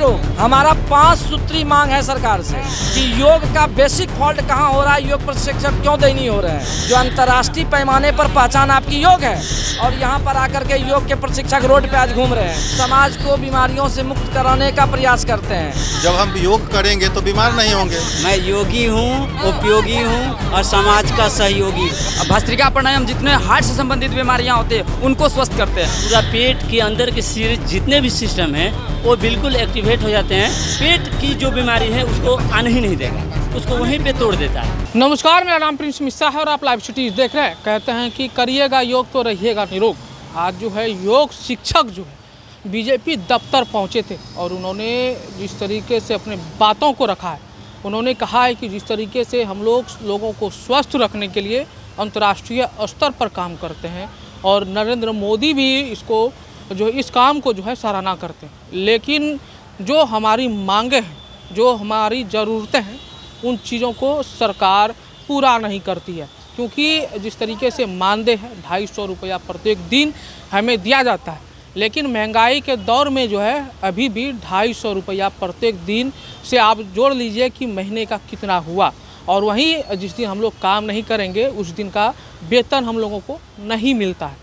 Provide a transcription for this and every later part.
निरोग। हमारा 5 सूत्री मांग है सरकार से कि योग का बेसिक फॉल्ट कहाँ हो रहा है, योग प्रशिक्षक क्यों नहीं हो रहे हैं। जो अंतर्राष्ट्रीय पैमाने पर पहचान आपकी योग है और यहाँ पर आकर के योग के प्रशिक्षक रोड पे आज घूम रहे हैं, समाज को बीमारियों से मुक्त कराने का प्रयास करते हैं। जब हम योग करेंगे तो बीमार नहीं होंगे। मैं योगी हूँ, उपयोगी हूँ और समाज का सहयोगी। भस्त्रिका प्राणायाम जितने हार्ट से संबंधित बीमारियाँ होते हैं उनको स्वस्थ करते हैं। पूरा पेट के अंदर के जितने भी सिस्टम हैं वो बिल्कुल एक्टिवेट हो जाते हैं। पेट की जो बीमारी है उसको आने ही नहीं देगा, उसको वहीं पे तोड़ देता है। नमस्कार, मेरा नाम प्रिंस मिश्रा है और आप लाइव सिटीज देख रहे हैं। कहते हैं कि करिएगा योग तो रहिएगा निरोग। आज जो है योग शिक्षक जो है बीजेपी दफ्तर पहुंचे थे और उन्होंने जिस तरीके से अपने बातों को रखा है, उन्होंने कहा है कि जिस तरीके से हम लोगों को स्वस्थ रखने के लिए अंतर्राष्ट्रीय स्तर पर काम करते हैं और नरेंद्र मोदी भी इस काम को जो है सराहना करते हैं। लेकिन जो हमारी मांगे हैं, जो हमारी ज़रूरतें हैं, उन चीज़ों को सरकार पूरा नहीं करती है। क्योंकि जिस तरीके से मानदेय है 250 रुपया प्रत्येक दिन हमें दिया जाता है, लेकिन महंगाई के दौर में जो है अभी भी 250 रुपया प्रत्येक दिन से आप जोड़ लीजिए कि महीने का कितना हुआ। और वहीं जिस दिन हम लोग काम नहीं करेंगे उस दिन का वेतन हम लोगों को नहीं मिलता है।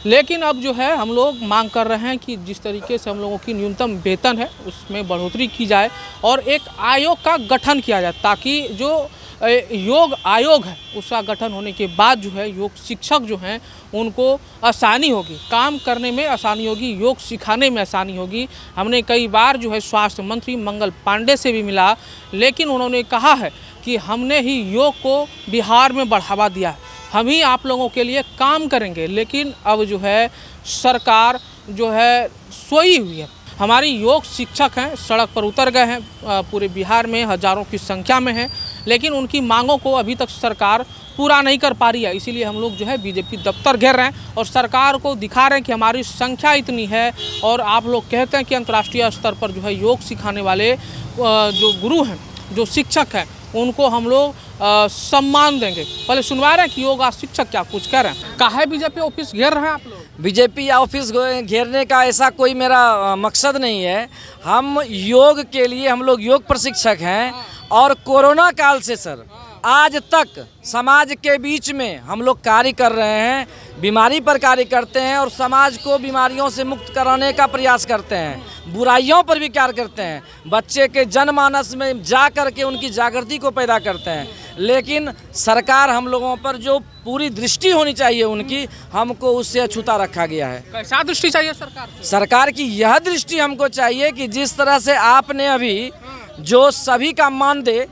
लेकिन अब जो है हम लोग मांग कर रहे हैं कि जिस तरीके से हम लोगों की न्यूनतम वेतन है उसमें बढ़ोतरी की जाए और एक आयोग का गठन किया जाए, ताकि जो योग आयोग है उसका गठन होने के बाद जो है योग शिक्षक जो हैं उनको आसानी होगी, काम करने में आसानी होगी, योग सिखाने में आसानी होगी। हमने कई बार जो है स्वास्थ्य मंत्री मंगल पांडे से भी मिला, लेकिन उन्होंने कहा है कि हमने ही योग को बिहार में बढ़ावा दिया है, हम ही आप लोगों के लिए काम करेंगे। लेकिन अब जो है सरकार जो है सोई हुई है। हमारी योग शिक्षक हैं सड़क पर उतर गए हैं, पूरे बिहार में हज़ारों की संख्या में हैं, लेकिन उनकी मांगों को अभी तक सरकार पूरा नहीं कर पा रही है। इसीलिए हम लोग जो है बीजेपी दफ्तर घेर रहे हैं और सरकार को दिखा रहे हैं कि हमारी संख्या इतनी है और आप लोग कहते हैं कि अंतर्राष्ट्रीय स्तर पर जो है योग सिखाने वाले जो गुरु हैं, जो शिक्षक हैं, उनको हम लोग सम्मान देंगे। पहले सुनवा रहे हैं कि योगा शिक्षक क्या कुछ कह रहे हैं। काहे बीजेपी ऑफिस घेर रहे हैं आप लोग? बीजेपी ऑफिस घेरने का ऐसा कोई मेरा मकसद नहीं है। हम योग के लिए हम लोग योग प्रशिक्षक हैं और कोरोना काल से सर आज तक समाज के बीच में हम लोग कार्य कर रहे हैं, बीमारी पर कार्य करते हैं और समाज को बीमारियों से मुक्त कराने का प्रयास करते हैं, बुराइयों पर भी कार्य करते हैं, बच्चे के जनमानस में जा कर के उनकी जागृति को पैदा करते हैं। लेकिन सरकार हम लोगों पर जो पूरी दृष्टि होनी चाहिए उनकी, हमको उससे अछूता रखा गया है। कैसा दृष्टि चाहिए सरकार? सरकार की यह दृष्टि हमको चाहिए कि जिस तरह से आपने अभी जो सभी का मानदेय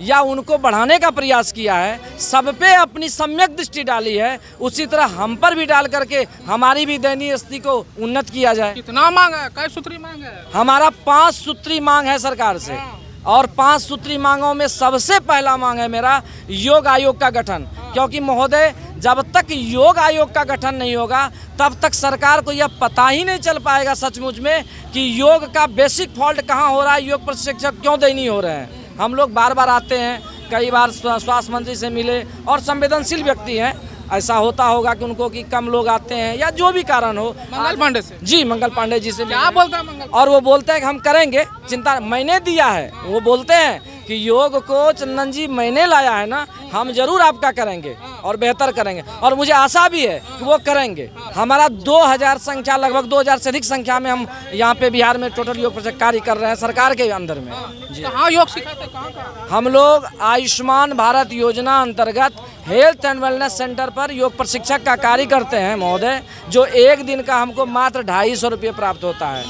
या उनको बढ़ाने का प्रयास किया है, सब पे अपनी सम्यक दृष्टि डाली है, उसी तरह हम पर भी डाल करके हमारी भी दयनीय स्थिति को उन्नत किया जाए। कितना मांग है, कै सूत्री मांग है? हमारा 5 सूत्री मांग है सरकार से और 5 सूत्री मांगों में सबसे पहला मांग है मेरा योग आयोग का गठन। क्योंकि महोदय, जब तक योग आयोग का गठन नहीं होगा तब तक सरकार को यह पता ही नहीं चल पाएगा सचमुच में कि योग का बेसिक फॉल्ट कहाँ हो रहा है, योग प्रशिक्षक क्यों नहीं हो रहे हैं। हम लोग बार बार आते हैं, कई बार स्वास्थ्य मंत्री से मिले और संवेदनशील व्यक्ति हैं, ऐसा होता होगा कि उनको कि कम लोग आते हैं या जो भी कारण हो। मंगल पांडे से? जी, मंगल पांडे जी से। क्या बोलते हैं मंगल? और वो बोलते हैं कि हम करेंगे, चिंता मैंने दिया है। वो बोलते हैं कि योग को चंदन जी मैंने लाया है ना, हम जरूर आपका करेंगे और बेहतर करेंगे और मुझे आशा भी है कि वो करेंगे। हमारा 2000 संख्या, लगभग 2000 से अधिक संख्या में हम यहाँ पे बिहार में टोटल योग प्रशिक्षक कार्य कर रहे हैं सरकार के अंदर में। जी, कहाँ योग सिखाते हैं? कहाँ? हम लोग आयुष्मान भारत योजना अंतर्गत हेल्थ एंड वेलनेस सेंटर पर योग प्रशिक्षक का कार्य करते हैं महोदय, जो एक दिन का हमको मात्र 250 रुपये प्राप्त होता है।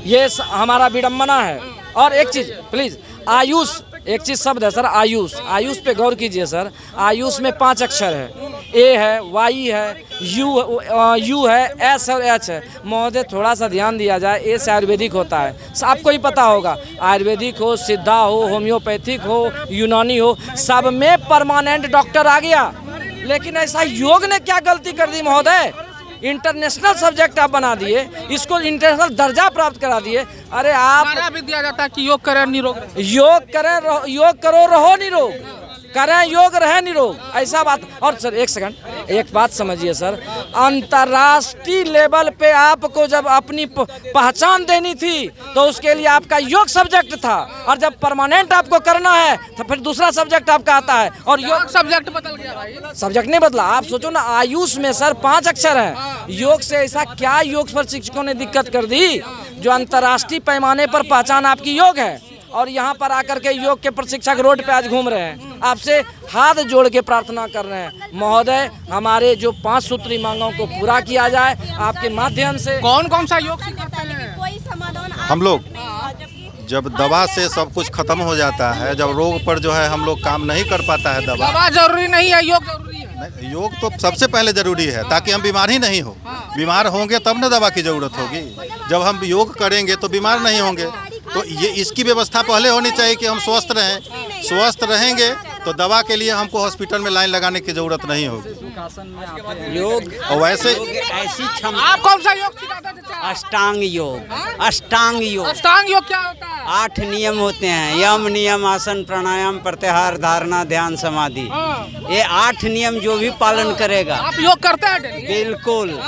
ये हमारा विडम्बना है। और एक चीज़ प्लीज़, आयुष एक चीज़ शब्द है सर, आयुष, आयुष पे गौर कीजिए सर। आयुष में 5 अक्षर है, ए है, वाई है, यू है, एस और एच है। महोदय थोड़ा सा ध्यान दिया जाए, ए से आयुर्वेदिक होता है, आपको ही पता होगा। आयुर्वेदिक हो, सिद्धा हो, होम्योपैथिक हो, यूनानी हो, सब में परमानेंट डॉक्टर आ गया। लेकिन ऐसा योग ने क्या गलती कर दी महोदय? इंटरनेशनल सब्जेक्ट आप बना दिए, इसको इंटरनेशनल दर्जा प्राप्त करा दिए। अरे आप भी दिया जाता है कि योग करें निरोग, योग करें, योग करो रहो निरोग। करें योग, रहे निरोग, ऐसा बात। और सर एक सेकंड, एक बात समझिए सर, अंतर्राष्ट्रीय लेवल पे आपको जब अपनी पहचान देनी थी तो उसके लिए आपका योग सब्जेक्ट था, और जब परमानेंट आपको करना है तो फिर दूसरा सब्जेक्ट आपका आता है, और योग सब्जेक्ट बदल गया भाई। सब्जेक्ट नहीं बदला। आप सोचो ना, आयुष में सर 5 अक्षर हैं। योग से ऐसा क्या योग पर शिक्षकों ने दिक्कत कर दी जो अंतर्राष्ट्रीय पैमाने पर पहचान आपकी योग है, और यहाँ पर आकर के योग के प्रशिक्षक रोड पे आज घूम रहे हैं। आपसे हाथ जोड़ के प्रार्थना कर रहे हैं, महोदय हमारे जो 5 सूत्री मांगों को पूरा किया जाए आपके माध्यम से। कौन कौन सा योग सिखाते हैं? कोई समाधान हम लोग जब दवा से सब कुछ खत्म हो जाता है, जब रोग पर जो है हम लोग काम नहीं कर पाता है दवा जरूरी नहीं है, योग जरूरी है। योग तो सबसे पहले जरूरी है ताकि हम बीमार ही नहीं हो। बीमार होंगे तब ना दवा की जरूरत होगी। जब हम योग करेंगे तो बीमार नहीं होंगे। तो ये इसकी व्यवस्था पहले होनी चाहिए कि हम स्वस्थ रहें। स्वस्थ रहेंगे तो दवा के लिए हमको हॉस्पिटल में लाइन लगाने की जरूरत नहीं होगी। योग और वैसे ऐसी क्षमता। आप कौन सा योग सिखाते हैं चाचा? अष्टांग योग। अष्टांग योग। अष्टांग योग क्या होता है? 8 नियम होते हैं, यम, नियम, आसन, प्राणायाम, प्रत्याहार, धारणा, ध्यान, समाधि। ये 8 नियम जो भी पालन करेगा। आप योग करते हैं डेली? बिल्कुल,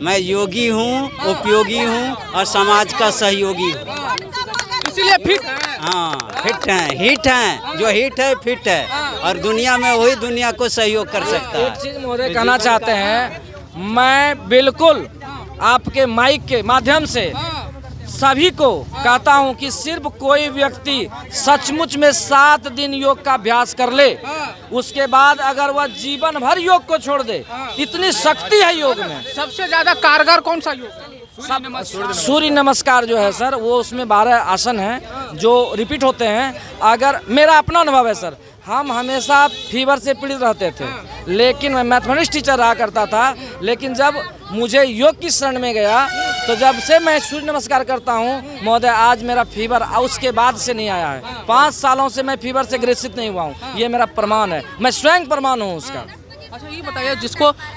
मैं योगी हूँ, उपयोगी हूँ और समाज का सहयोगी हूँ। इसीलिए फिट है। हाँ, फिट हैं, हिट हैं। जो हिट है फिट है, और दुनिया में वही दुनिया को सहयोग कर सकता एक है। चीज महोदय कहना चाहते हैं, मैं बिल्कुल आपके माइक के माध्यम से सभी को कहता हूं कि सिर्फ कोई व्यक्ति सचमुच में 7 दिन योग का अभ्यास कर ले, उसके बाद अगर वह जीवन भर योग को छोड़ दे, इतनी शक्ति है योग में। सबसे ज्यादा कारगर कौन सा योग? सूर्य नमस्कार जो है सर, वो उसमें 12 आसन हैं जो रिपीट होते हैं। अगर मेरा अपना अनुभव है सर, हम हमेशा फीवर से पीड़ित रहते थे, लेकिन मैं मैथमेटिक्स टीचर रहा करता था, लेकिन जब मुझे योग की शरण में गया तो जब से मैं सूर्य नमस्कार करता हूँ महोदय, आज मेरा फीवर उसके बाद से नहीं आया है। 5 सालों से मैं फीवर से ग्रसित नहीं हुआ हूँ, ये मेरा प्रमाण है, मैं स्वयं प्रमाण हूँ उसका। अच्छा ये बताइए,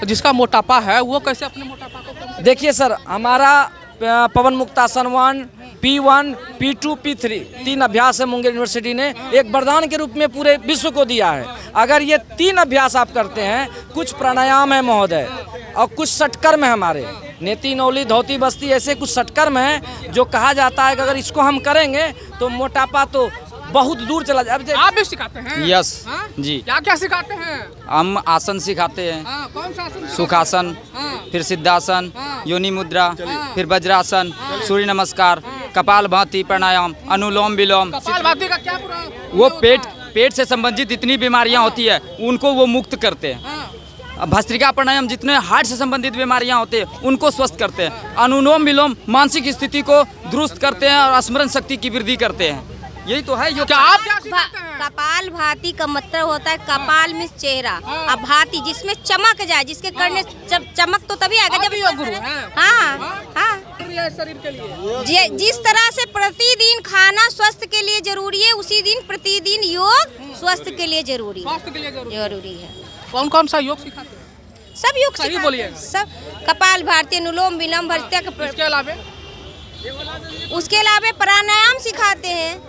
जिसका मोटापा है वो कैसे अपने मोटापा को? देखिए सर, हमारा पवन मुक्तासन 1, P1, P2, P3 3 अभ्यास है मुंगेर यूनिवर्सिटी ने एक वरदान के रूप में पूरे विश्व को दिया है। अगर ये 3 अभ्यास आप करते हैं, कुछ प्राणायाम है महोदय और कुछ षटकर्म है हमारे, नेति नौली धोती बस्ती, ऐसे कुछ षटकर्म हैं जो कहा जाता है कि अगर इसको हम करेंगे तो मोटापा तो बहुत दूर चला जाए। आप भी सिखाते हैं? यस जी। क्या क्या सिखाते हैं? हम आसन सिखाते हैं, कौन सा आसन? सुखासन, फिर सिद्धासन, योनि मुद्रा, फिर वज्रासन, सूर्य नमस्कार, कपाल भाती प्राणायाम, अनुलोम विलोम। कपाल भाती का क्या पूरा? वो पेट से संबंधित इतनी बीमारियां होती है उनको वो मुक्त करते हैं। भस्त्रिका प्राणायाम जितने हार्ट से संबंधित बीमारियां होते हैं उनको स्वस्थ करते हैं। अनुलोम विलोम मानसिक स्थिति को दुरुस्त करते हैं और स्मरण शक्ति की वृद्धि करते हैं। यही तो है योग। क्या आप क्या सिखाते हैं? कपाल भाती का मतलब होता है कपाल में चेहरा, और भाती जिसमें चमक जाए, जिसके करने चमक तो तभी आएगा जब योग गुरु हैं। हाँ शरीर के लिए जिस तरह से प्रतिदिन खाना स्वास्थ्य के लिए जरूरी है, उसी दिन प्रतिदिन योग स्वास्थ्य के लिए जरूरी है। स्वास्थ्य के लिए जरूरी है। कौन कौन सा योग सिखाते हैं? सब योग सही सिखाते बोलिए। हैं। सब अनुलोम भारती, अनुलोम विलोम, उसके अलावा प्राणायाम सिखाते हैं।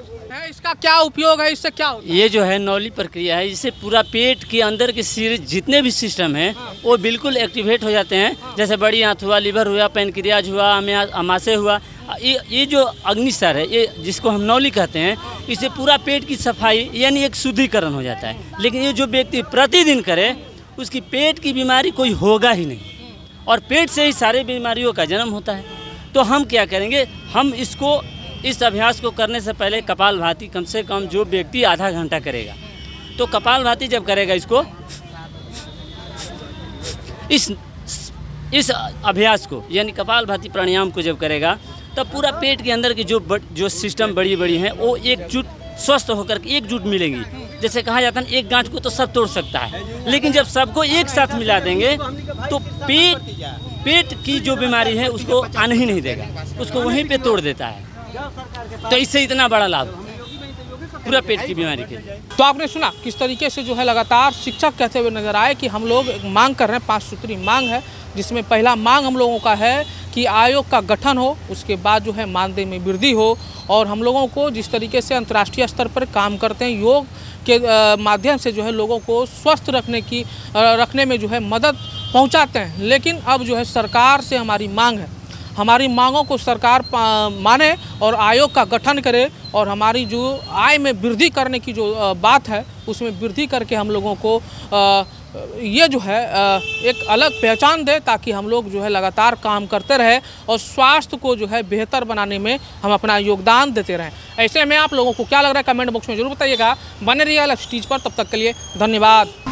इसका क्या उपयोग है? इससे क्या होता है? ये जो है नौली प्रक्रिया है, इससे पूरा पेट के अंदर के शरीर जितने भी सिस्टम हैं वो बिल्कुल एक्टिवेट हो जाते हैं। जैसे बड़ी आंत हुआ, लीवर हुआ, पैनक्रियाज हुआ, अमाशय हुआ, ये जो अग्निसार है, ये जिसको हम नौली कहते हैं, इससे पूरा पेट की सफाई यानी एक शुद्धिकरण हो जाता है। लेकिन ये जो व्यक्ति प्रतिदिन करे उसकी पेट की बीमारी कोई होगा ही नहीं, और पेट से ही सारे बीमारियों का जन्म होता है। तो हम क्या करेंगे, हम इस अभ्यास को करने से पहले कपाल भाती कम से कम जो व्यक्ति आधा घंटा करेगा, तो कपाल भाती जब करेगा इसको, इस अभ्यास को यानी कपाल भाती प्राणायाम को जब करेगा, तब पूरा पेट के अंदर की जो सिस्टम बड़ी बड़ी हैं वो एकजुट स्वस्थ होकर के एकजुट मिलेंगी। जैसे कहा जाता है एक गांठ को तो सब तोड़ सकता है, लेकिन जब सबको एक साथ मिला देंगे तो पेट की जो बीमारी है उसको आने ही नहीं देगा, उसको वहीं पे तोड़ देता है। तो इससे इतना बड़ा लाभ पूरा पेट की बीमारी के लिए। तो आपने सुना किस तरीके से जो है लगातार शिक्षक कहते हुए नजर आए कि हम लोग एक मांग कर रहे हैं, 5 सूत्री मांग है, जिसमें पहला मांग हम लोगों का है कि आयोग का गठन हो, उसके बाद जो है मानदेय में वृद्धि हो और हम लोगों को जिस तरीके से अंतर्राष्ट्रीय स्तर पर काम करते हैं योग के माध्यम से जो है लोगों को स्वस्थ रखने में जो है मदद पहुंचाते हैं। लेकिन अब जो है सरकार से हमारी मांग है, हमारी मांगों को सरकार माने और आयोग का गठन करे और हमारी जो आय में वृद्धि करने की जो बात है उसमें वृद्धि करके हम लोगों को ये जो है एक अलग पहचान दे, ताकि हम लोग जो है लगातार काम करते रहे और स्वास्थ्य को जो है बेहतर बनाने में हम अपना योगदान देते रहें। ऐसे में आप लोगों को क्या लग रहा है कमेंट बॉक्स में जरूर बताइएगा। बने रहिए अलग स्टेज पर, तब तक के लिए धन्यवाद।